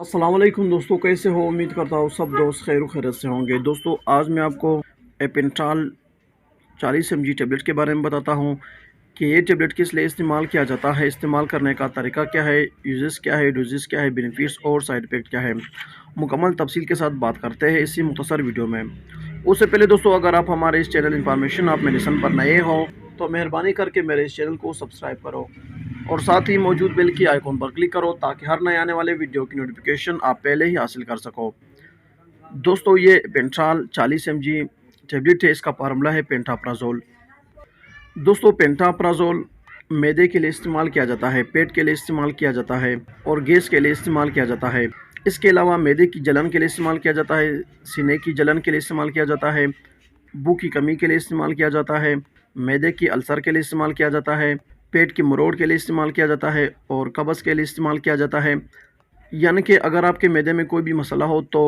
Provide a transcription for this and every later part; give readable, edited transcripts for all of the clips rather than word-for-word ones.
अस्सलाम वालेकुम दोस्तों, कैसे हो? उम्मीद करता हूँ सब दोस्त खैर खैरियत से होंगे। दोस्तों, आज मैं आपको एपेंट्राल 40 mg टेबलेट के बारे में बताता हूँ कि ये टेबलेट किस लिए इस्तेमाल किया जाता है, इस्तेमाल करने का तरीका क्या है, यूजेस क्या है, डोजेस क्या है, बेनिफिट्स और साइड इफ़ेक्ट क्या है। मुकम्मल तफसील के साथ बात करते हैं इसी मुख्तसर वीडियो में। उससे पहले दोस्तों, अगर आप हमारे इस चैनल इन्फॉर्मेशन ऑफ मेडिसिन पर नए हो तो मेहरबानी करके मेरे इस चैनल को सब्सक्राइब करो और साथ ही मौजूद बेल की आइकॉन पर क्लिक करो ताकि हर नए आने वाले वीडियो की नोटिफिकेशन आप पहले ही हासिल कर सको। दोस्तों, ये पेंट्राल 40 mg टेबलेट है। इसका फार्मूला है पेंटाप्राजोल। दोस्तों, पेंटाप्राजोल मैदे के लिए इस्तेमाल किया जाता है, पेट के लिए इस्तेमाल किया जाता है और गैस के लिए इस्तेमाल किया जाता है। इसके अलावा मैदे की जलन के लिए इस्तेमाल किया जाता है, सीने की जलन के लिए इस्तेमाल किया जाता है, भूख की कमी के लिए इस्तेमाल किया जाता है, मैदे की अल्सर के लिए इस्तेमाल किया जाता है, पेट की मरोड़ के लिए इस्तेमाल किया जाता है और कब्ज़ के लिए इस्तेमाल किया जाता है। यानी कि अगर आपके मैदे में कोई भी मसला हो तो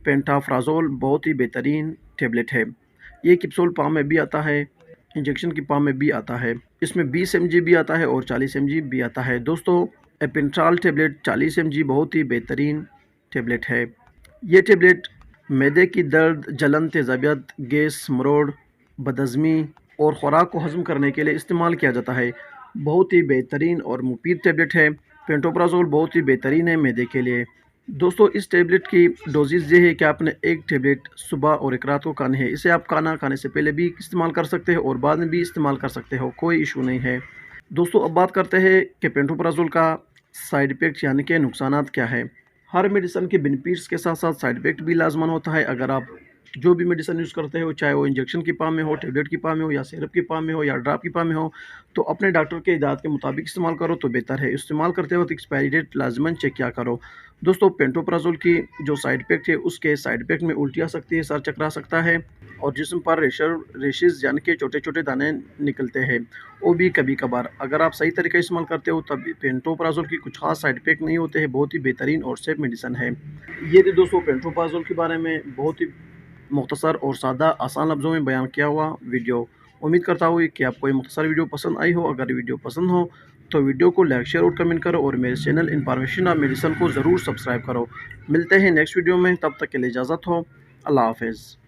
पेंटाफ्राजोल बहुत ही बेहतरीन टेबलेट है। ये कैप्सूल फॉर्म में भी आता है, इंजेक्शन की फॉर्म में भी आता है। इसमें 20 mg भी आता है और 40 mg भी आता है। दोस्तों, एपेंट्राल टेबलेट 40 mg बहुत ही बेहतरीन टेबलेट है। ये टेबलेट मैदे की दर्द, जलन, तेज़ाबियत, गैस, मरोड़, बदहज़मी और ख़ुराक को हज़म करने के लिए इस्तेमाल किया जाता है। बहुत ही बेहतरीन और मुफीद टेबलेट है। पेंटोप्राज़ोल बहुत ही बेहतरीन है मैदे के लिए। दोस्तों, इस टेबलेट की डोजेज़ ये है कि आपने एक टेबलेट सुबह और एक रात को खानी है। इसे आप खाना खाने से पहले भी इस्तेमाल कर सकते हो और बाद में भी इस्तेमाल कर सकते हो, कोई इशू नहीं है। दोस्तों, अब बात करते हैं कि पेंटोप्राज़ोल का साइड इफ़ेक्ट यानी कि नुकसानात क्या है। हर मेडिसिन के बेनिफिट्स के साथ साथ साइड इफ़ेक्ट भी लाजमन होता है। अगर आप जो भी मेडिसिन यूज़ करते हो, चाहे वो इंजेक्शन की फॉर्म में हो, टेबलेट की फॉर्म में हो या सिरप की फॉर्म में हो या ड्रॉप की फॉर्म में हो, तो अपने डॉक्टर के हिदायत के मुताबिक इस्तेमाल करो तो बेहतर है। इस्तेमाल करते वक्त एक्सपायरी डेट लाजमन चेक किया करो। दोस्तों, पेंटोप्राज़ोल की जो साइड इफ़ेक्ट है, उसके साइड इफ़ेक्ट में उल्टी आ सकती है, सर चकरा सकता है और जिस्म पर रेशेज़ यानी कि छोटे-छोटे दाने निकलते हैं, वो भी कभी-कभार। अगर आप सही तरीके इस्तेमाल करते हो तब पेंटोप्राज़ोल की कुछ ख़ास साइड इफ़ेक्ट नहीं होते हैं, बहुत ही बेहतरीन और सेफ मेडिसिन है। ये थी दोस्तों पेंटोप्राज़ोल के बारे में बहुत ही मुख्तसर और सादा आसान लफ्ज़ों में बयान किया हुआ वीडियो। उम्मीद करता हूँ कि आपको ये मुख्तसर वीडियो पसंद आई हो। अगर वीडियो पसंद हो तो वीडियो को लाइक, शेयर और कमेंट करो और मेरे चैनल इन्फॉर्मेशन ऑफ मेडिसिन को ज़रूर सब्सक्राइब करो। मिलते हैं नेक्स्ट वीडियो में, तब तक के लिए इजाज़त हो। अल्लाह हाफ़िज़।